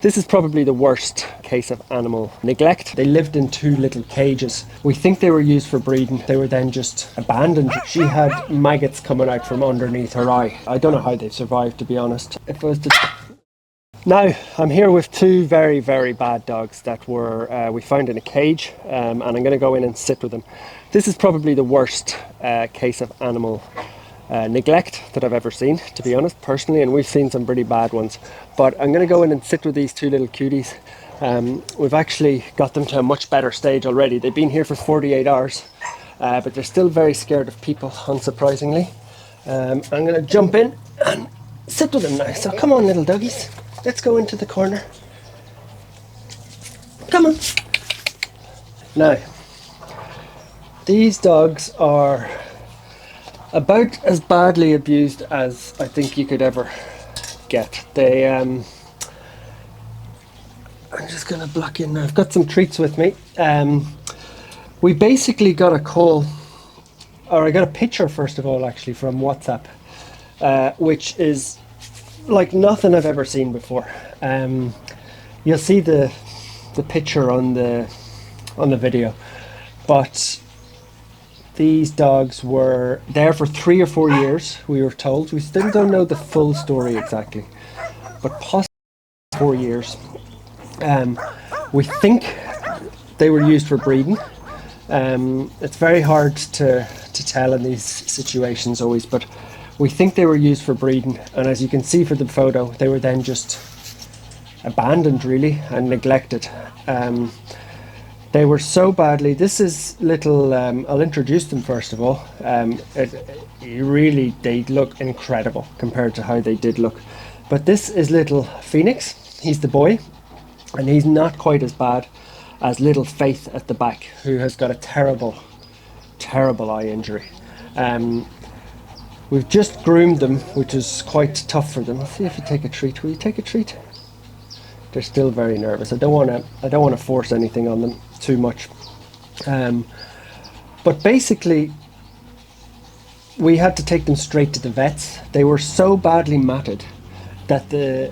This is probably the worst case of animal neglect. They lived in two little cages. We think they were used for breeding. They were then just abandoned. She had maggots coming out from underneath her eye. I don't know how they survived, to be honest. If it was to... Now, I'm here with two very, very bad dogs that were we found in a cage, and I'm going to go in and sit with them. This is probably the worst case of animal neglect that I've ever seen, to be honest, personally, and we've seen some pretty bad ones. But I'm going to go in and sit with these two little cuties. We've actually got them to a much better stage already. They've been here for 48 hours, but they're still very scared of people, unsurprisingly. I'm going to jump in and sit with them now. So come on, little doggies. Let's go into the corner. Come on. Now, these dogs are about as badly abused as I think you could ever get. They, I'm just going to block in now. I've got some treats with me. We basically got a call, or I got a picture first of all actually from WhatsApp, which is like nothing I've ever seen before. You'll see the picture on the video, but these dogs were there for 3 or 4 years, we were told. We still don't know the full story exactly, but possibly 4 years. We think they were used for breeding. It's very hard to tell in these situations always, but we think they were used for breeding, and as you can see from the photo, they were then just abandoned really and neglected. They were so badly. This is little, I'll introduce them first of all. They look incredible compared to how they did look. But this is little Phoenix. He's the boy, and he's not quite as bad as little Faith at the back, who has got a terrible, terrible eye injury. We've just groomed them, which is quite tough for them. Let's see if you take a treat. Will you take a treat? They're still very nervous. I don't want to force anything on them too much. But basically, we had to take them straight to the vets. They were so badly matted that the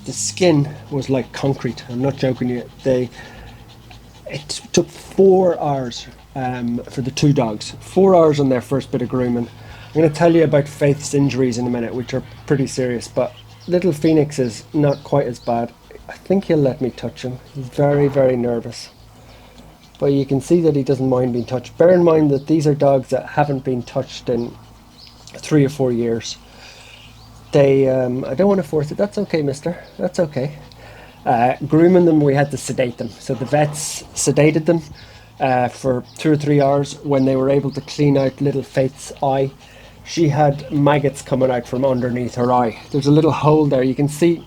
skin was like concrete. I'm not joking you. It took 4 hours for the two dogs. 4 hours on their first bit of grooming. I'm going to tell you about Faith's injuries in a minute, which are pretty serious, but little Phoenix is not quite as bad. I think he'll let me touch him. He's very, very nervous. But you can see that he doesn't mind being touched. Bear in mind that these are dogs that haven't been touched in 3 or 4 years. They, I don't want to force it. That's okay, mister. That's okay. Grooming them, we had to sedate them. So the vets sedated them for 2 or 3 hours. When they were able to clean out little Faith's eye, she had maggots coming out from underneath her eye. There's a little hole there. You can see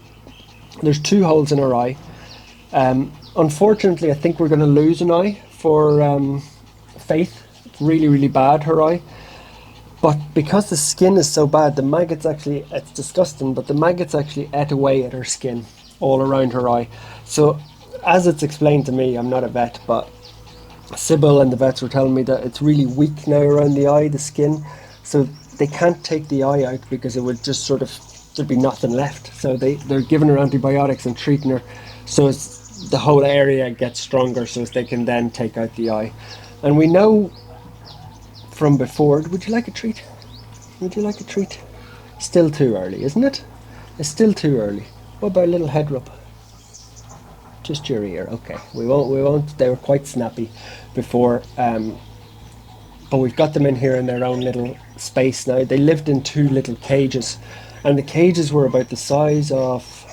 there's 2 holes in her eye. Unfortunately, I think we're going to lose an eye for Faith. It's really, really bad, her eye. But because the skin is so bad, the maggots actually, it's disgusting, but the maggots actually ate away at her skin all around her eye. So as it's explained to me, I'm not a vet, but Sybil and the vets were telling me that it's really weak now around the eye, the skin. So they can't take the eye out because it would just sort of, there'd be nothing left. So they're giving her antibiotics and treating her so the whole area gets stronger so they can then take out the eye. And we know from before, would you like a treat? Would you like a treat? Still too early, isn't it? It's still too early. What about a little head rub? Just your ear, okay. We won't, they were quite snappy before, but we've got them in here in their own little space now. They lived in 2 little cages, and the cages were about the size of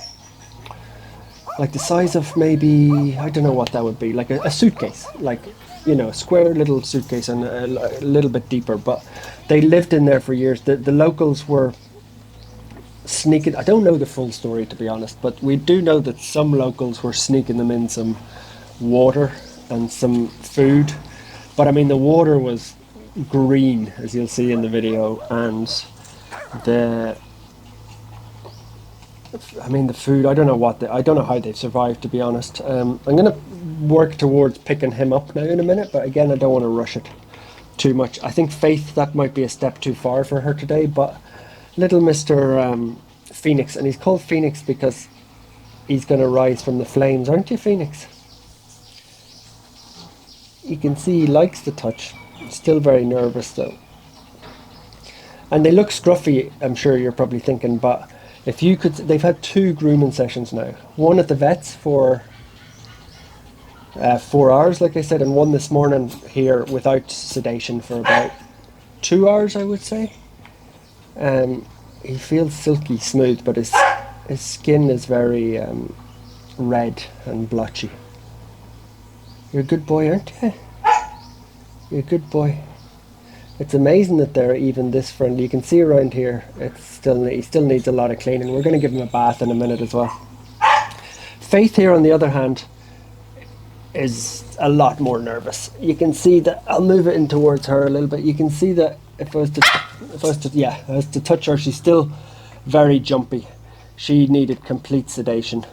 maybe, I don't know what that would be, like a suitcase, like, you know, a square little suitcase and a little bit deeper. But they lived in there for years. The locals were sneaking, I don't know the full story to be honest, but we do know that some locals were sneaking them in some water and some food. But I mean, the water was green, as you'll see in the video, and the food, I don't know how they've survived, to be honest. I'm going to work towards picking him up now in a minute, but again, I don't want to rush it too much. I think Faith, that might be a step too far for her today, but little Mr. Phoenix, and he's called Phoenix because he's going to rise from the flames, aren't you, Phoenix? You can see he likes the touch. Still very nervous though. And they look scruffy, I'm sure you're probably thinking, but if you could, they've had 2 grooming sessions now. One at the vet's for 4 hours, like I said, and one this morning here without sedation for about 2 hours, I would say. He feels silky smooth, but his skin is very red and blotchy. You're a good boy, aren't you? You're a good boy. It's amazing that they're even this friendly. You can see around here, he still needs a lot of cleaning. We're going to give him a bath in a minute as well. Faith here, on the other hand, is a lot more nervous. You can see that, I'll move it in towards her a little bit. You can see that if I was to touch her, she's still very jumpy. She needed complete sedation.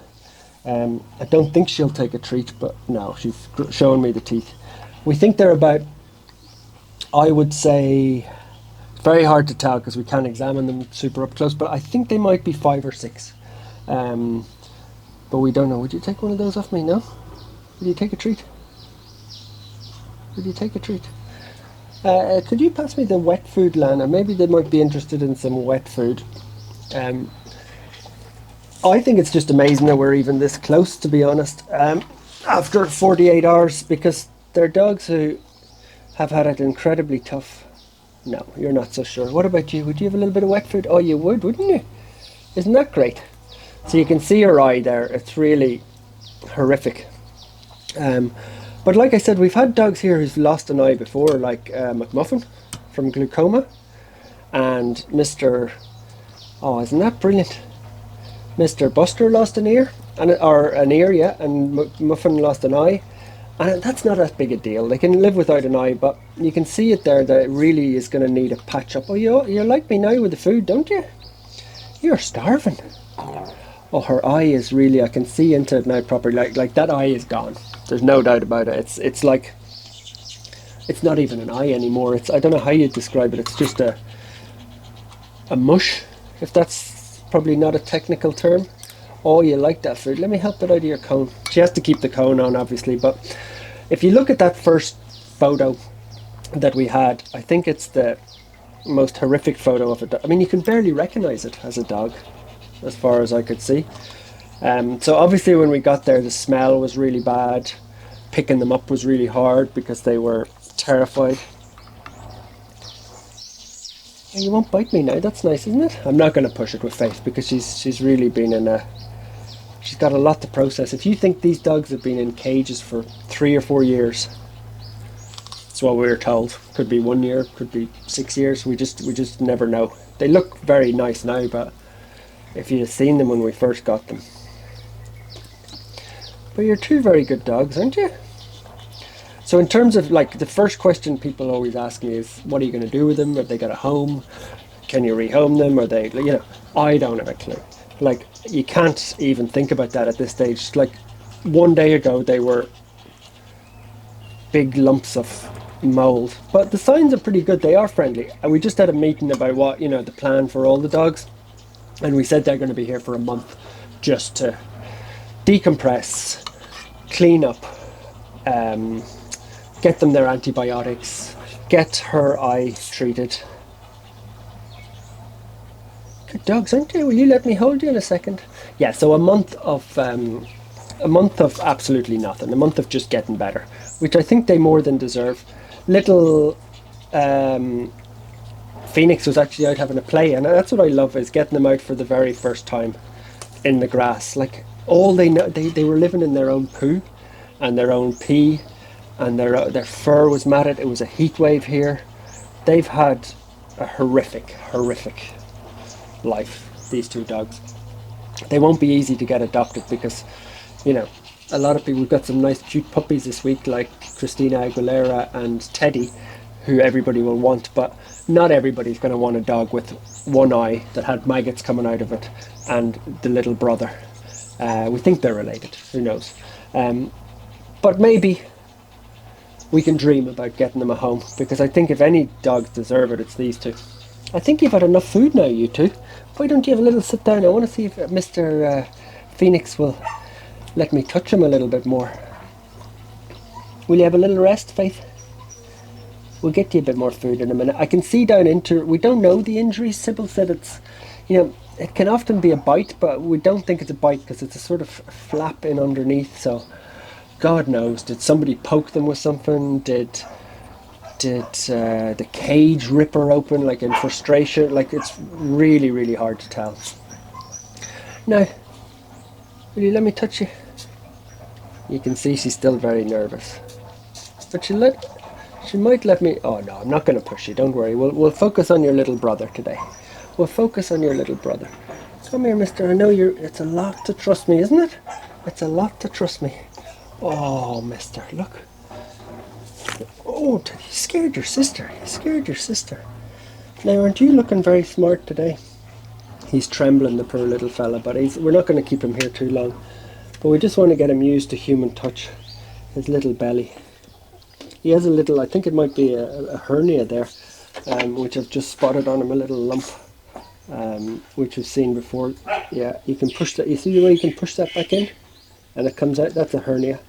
I don't think she'll take a treat, but no, she's showing me the teeth. We think they're about, I would say, very hard to tell because we can't examine them super up close, but I think they might be 5 or 6. But we don't know. Would you take one of those off me? No? Would you take a treat? Would you take a treat? Could you pass me the wet food, Lana? Maybe they might be interested in some wet food. I think it's just amazing that we're even this close, to be honest, after 48 hours, because they're dogs who have had it incredibly tough. No, you're not so sure. What about you? Would you have a little bit of wet food? Oh, you would, wouldn't you? Isn't that great? So you can see her eye there. It's really horrific. But like I said, we've had dogs here who've lost an eye before, like McMuffin from glaucoma, and Mr. Oh, isn't that brilliant? Mr. Buster lost an ear, or an ear, yeah, and Muffin lost an eye. And that's not that big a deal. They can live without an eye, but you can see it there that it really is going to need a patch up. Oh, you like me now with the food, don't you? You're starving. Oh, her eye is really, I can see into it now properly. Like that eye is gone. There's no doubt about it. It's like, it's not even an eye anymore. I don't know how you'd describe it. It's just a mush, if that's probably not a technical term. Oh, you like that food. Let me help it out of your cone. She has to keep the cone on, obviously, but if you look at that first photo that we had, I think it's the most horrific photo of it. I mean, you can barely recognize it as a dog, as far as I could see. So obviously when we got there, the smell was really bad. Picking them up was really hard because they were terrified. And you won't bite me now. That's nice, isn't it? I'm not going to push it with Faith because she's really been in a... She's got a lot to process. If you think these dogs have been in cages for 3 or 4 years, that's what we were told. Could be 1 year, could be 6 years. We just never know. They look very nice now, but if you'd have seen them when we first got them. But you're 2 very good dogs, aren't you? So in terms of, like, the first question people always ask me is, what are you going to do with them? Have they got a home? Can you rehome them? Are they, you know, I don't have a clue. Like, you can't even think about that at this stage. Like, 1 day ago they were big lumps of mold, but the signs are pretty good. They are friendly, and we just had a meeting about what, you know, the plan for all the dogs, and we said they're going to be here for a month just to decompress, clean up, get them their antibiotics, get her eye treated. Good dogs, aren't you? Will you let me hold you in a second? Yeah, so a month of absolutely nothing, a month of just getting better, which I think they more than deserve. Little Phoenix was actually out having a play, and that's what I love, is getting them out for the very first time in the grass. Like, all they know, they were living in their own poo and their own pee, and their fur was matted. It was a heat wave here. They've had a horrific life, these 2 dogs. They won't be easy to get adopted because, you know, a lot of people, we've got some nice cute puppies this week, like Christina Aguilera and Teddy, who everybody will want, but not everybody's going to want a dog with 1 eye that had maggots coming out of it and the little brother. We think they're related, who knows. But maybe we can dream about getting them a home, because I think if any dogs deserve it, it's these 2. I think you've had enough food now, you 2. Why don't you have a little sit down? I want to see if Mr. Phoenix will let me touch him a little bit more. Will you have a little rest, Faith? We'll get you a bit more food in a minute. I can see down into, we don't know the injury. Sybil said it's, it can often be a bite, but we don't think it's a bite because it's a sort of flap in underneath. So God knows, did somebody poke them with something? Did the cage rip her open like in frustration? Like, it's really, really hard to tell. Now, will you let me touch you? You can see she's still very nervous. But she might let me. Oh no, I'm not going to push you. Don't worry. We'll focus on your little brother today. We'll focus on your little brother. Come here, mister. I know it's a lot to trust me, isn't it? It's a lot to trust me. Oh, mister, look. Oh, you scared your sister. You scared your sister. Now, aren't you looking very smart today? He's trembling, the poor little fella, but we're not going to keep him here too long. But we just want to get him used to human touch. His little belly. He has a little, I think it might be a hernia there, which I've just spotted on him, a little lump, which we've seen before. Yeah, you can push that. You see the way you can push that back in? And it comes out. That's a hernia.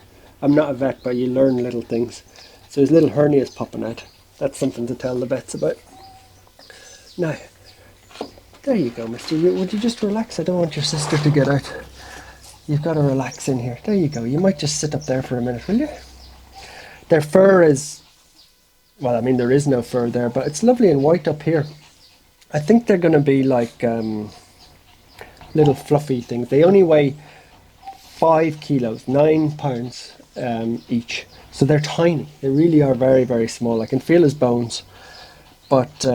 I'm not a vet, but you learn little things. So his little hernia is popping out. That's something to tell the vets about. Now, there you go, mister. Would you just relax? I don't want your sister to get out. You've got to relax in here. There you go. You might just sit up there for a minute, will you? Their fur is, well, I mean, there is no fur there, but it's lovely and white up here. I think they're going to be like little fluffy things. They only weigh 5 kilos, 9 pounds each. So they're tiny. They really are very, very small. I can feel his bones. But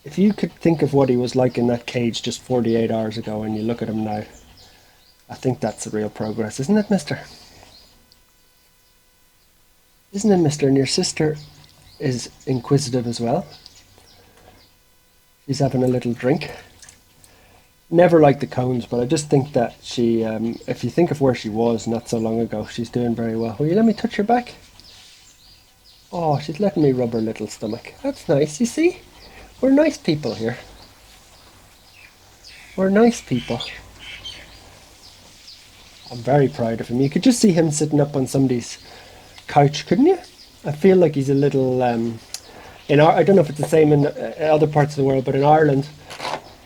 if you could think of what he was like in that cage just 48 hours ago and you look at him now, I think that's the real progress, isn't it, mister? Isn't it, mister? And your sister is inquisitive as well. She's having a little drink. Never liked the cones, but I just think that she, if you think of where she was not so long ago, she's doing very well. Will you let me touch her back? Oh, she's letting me rub her little stomach. That's nice, you see? We're nice people here. We're nice people. I'm very proud of him. You could just see him sitting up on somebody's couch, couldn't you? I feel like he's a little I don't know if it's the same in other parts of the world, but in Ireland,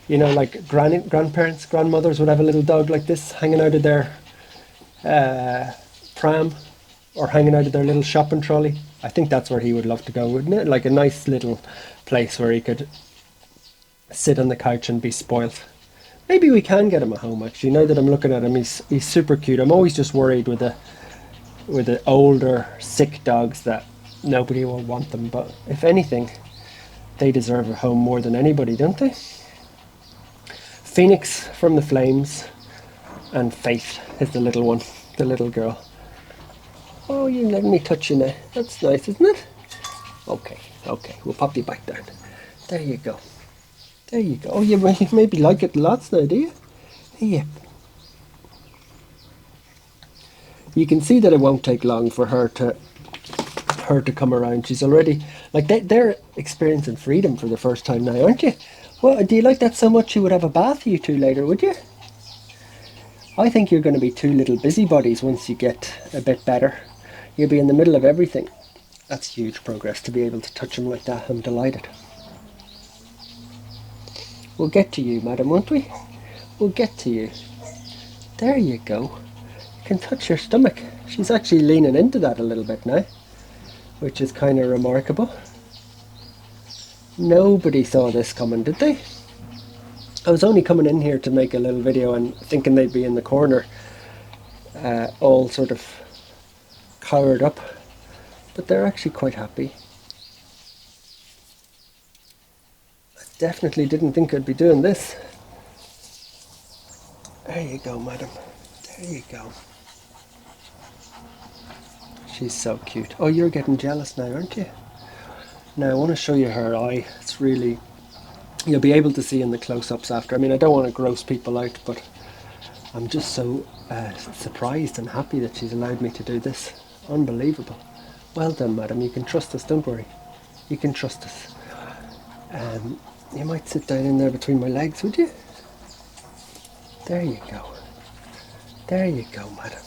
like grandparents, grandmothers would have a little dog like this hanging out of their pram or hanging out of their little shopping trolley. I think that's where he would love to go, wouldn't it? Like a nice little place where he could sit on the couch and be spoilt. Maybe we can get him a home, actually. Now that I'm looking at him, he's super cute. I'm always just worried with the older, sick dogs that nobody will want them. But if anything, they deserve a home more than anybody, don't they? Phoenix from the Flames and Faith is the little one, the little girl. Oh, you're letting me touch you now. That's nice, isn't it? Okay, we'll pop you back down. There you go. There you go. Oh, you maybe like it lots now, do you? Yeah. You can see that it won't take long for her to come around. She's already, like, they're experiencing freedom for the first time now, aren't you? Well, do you like that so much you would have a bath, you two, later, would you? I think you're going to be two little busybodies once you get a bit better. You'll be in the middle of everything. That's huge progress to be able to touch him like that. I'm delighted. We'll get to you, madam, won't we? We'll get to you. There you go. You can touch your stomach. She's actually leaning into that a little bit now, which is kind of remarkable. Nobody saw this coming, did they? I was only coming in here to make a little video and thinking they'd be in the corner, all sort of cowered up, but they're actually quite happy. I definitely didn't think I'd be doing this. There you go, madam. There you go. She's so cute. Oh, you're getting jealous now, aren't you? Now I want to show you her eye. It's really, you'll be able to see in the close-ups after. I mean, I don't want to gross people out, but I'm just so surprised and happy that she's allowed me to do this. Unbelievable. Well done, madam. You can trust us, don't worry. You can trust us. You might sit down in there between my legs, would you? There you go. There you go, madam.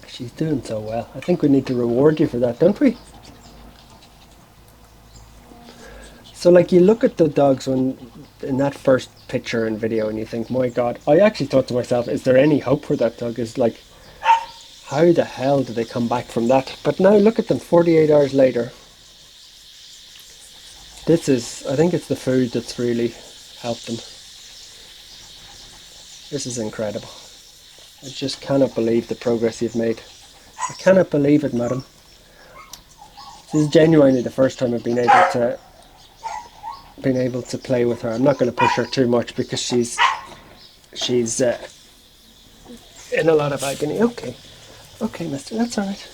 She's doing so well. I think we need to reward you for that, don't we? So like you look at the dogs when in that first picture and video and you think, my God, I actually thought to myself, is there any hope for that dog? Is like, how the hell did they come back from that? But now look at them 48 hours later. This is, I think it's the food that's really helped them. This is incredible. I just cannot believe the progress you've made. I cannot believe it, madam. This is genuinely the first time I've been able to play with her. I'm not going to push her too much because she's in a lot of agony. Okay, mister, that's all right.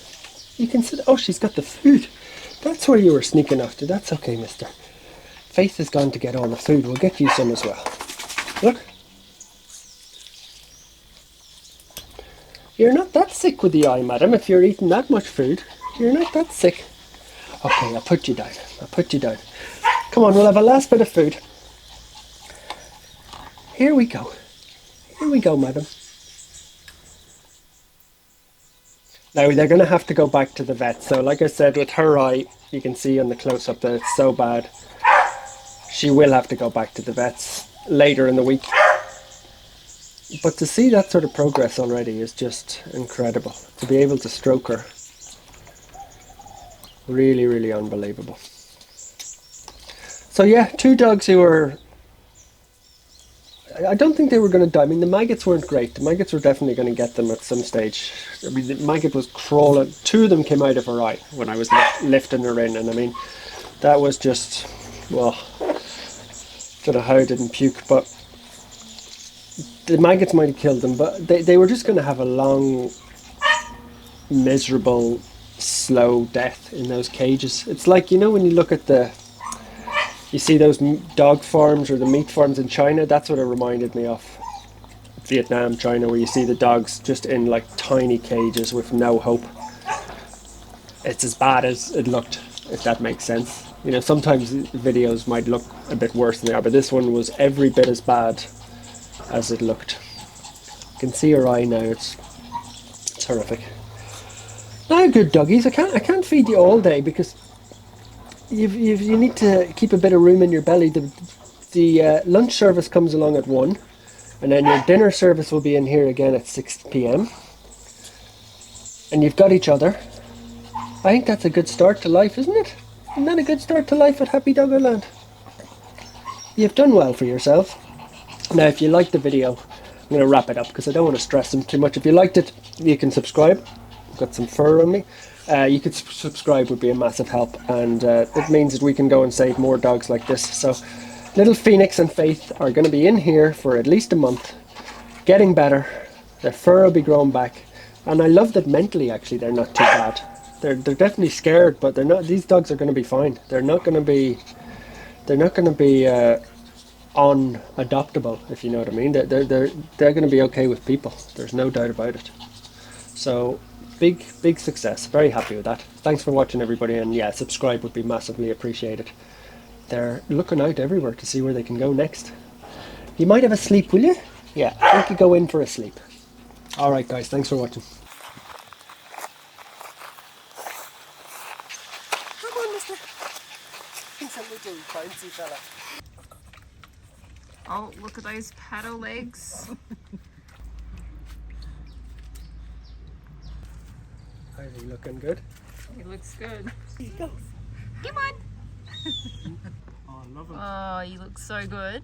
You can sit. Oh, she's got the food. That's where you were sneaking off to. That's okay, mister. Faith has gone to get all the food. We'll get you some as well. Look. You're not that sick with the eye, madam, if you're eating that much food. You're not that sick. Okay, I'll put you down. Come on, we'll have a last bit of food. Here we go, madam. Now they're going to have to go back to the vet. So like I said, with her eye, you can see on the close-up that it's so bad. She will have to go back to the vets later in the week. But to see that sort of progress already is just incredible. To be able to stroke her. Really, really unbelievable. So yeah, 2 dogs who were... I don't think they were going to die. I mean, the maggots weren't great. The maggots were definitely going to get them at some stage. I mean, the maggot was crawling. 2 of them came out of her eye when I was lifting her in. And I mean, that was just... Well, don't know how I didn't puke, but the maggots might have killed them. But they were just going to have a long, miserable, slow death in those cages. It's like, you know, when you look at you see those dog farms or the meat farms in China, that's what it reminded me of. Vietnam, China, where you see the dogs just in like tiny cages with no hope. It's as bad as it looked, if that makes sense. You know, sometimes videos might look a bit worse than they are, but this one was every bit as bad as it looked. You can see her eye now, it's horrific. Now, good doggies, I can't feed you all day because you need to keep a bit of room in your belly. The lunch service comes along at 1, and then your dinner service will be in here again at 6 p.m. And you've got each other. I think that's a good start to life, isn't it? Isn't that a good start to life at Happy Doggo Land? You've done well for yourself. Now, if you liked the video, I'm going to wrap it up because I don't want to stress them too much. If you liked it, you can subscribe. I've got some fur on me. You could subscribe, would be a massive help, and it means that we can go and save more dogs like this. So little Phoenix and Faith are going to be in here for at least a month, getting better. Their fur will be growing back, and I love that mentally actually they're not too bad. They're definitely scared, but they're not. These dogs are going to be fine. They're not going to be unadoptable, if you know what I mean. They're going to be okay with people. There's no doubt about it. So big success. Very happy with that. Thanks for watching, everybody, and yeah, subscribe would be massively appreciated. They're looking out everywhere to see where they can go next. You might have a sleep, will you? Yeah, I think you go in for a sleep. Alright guys, thanks for watching. Come on, mister. He's a little bouncy fella. Oh, look at those paddle legs. Is he looking good? He looks good. Here you go. Come on. Oh, I love him. Oh, you look so good.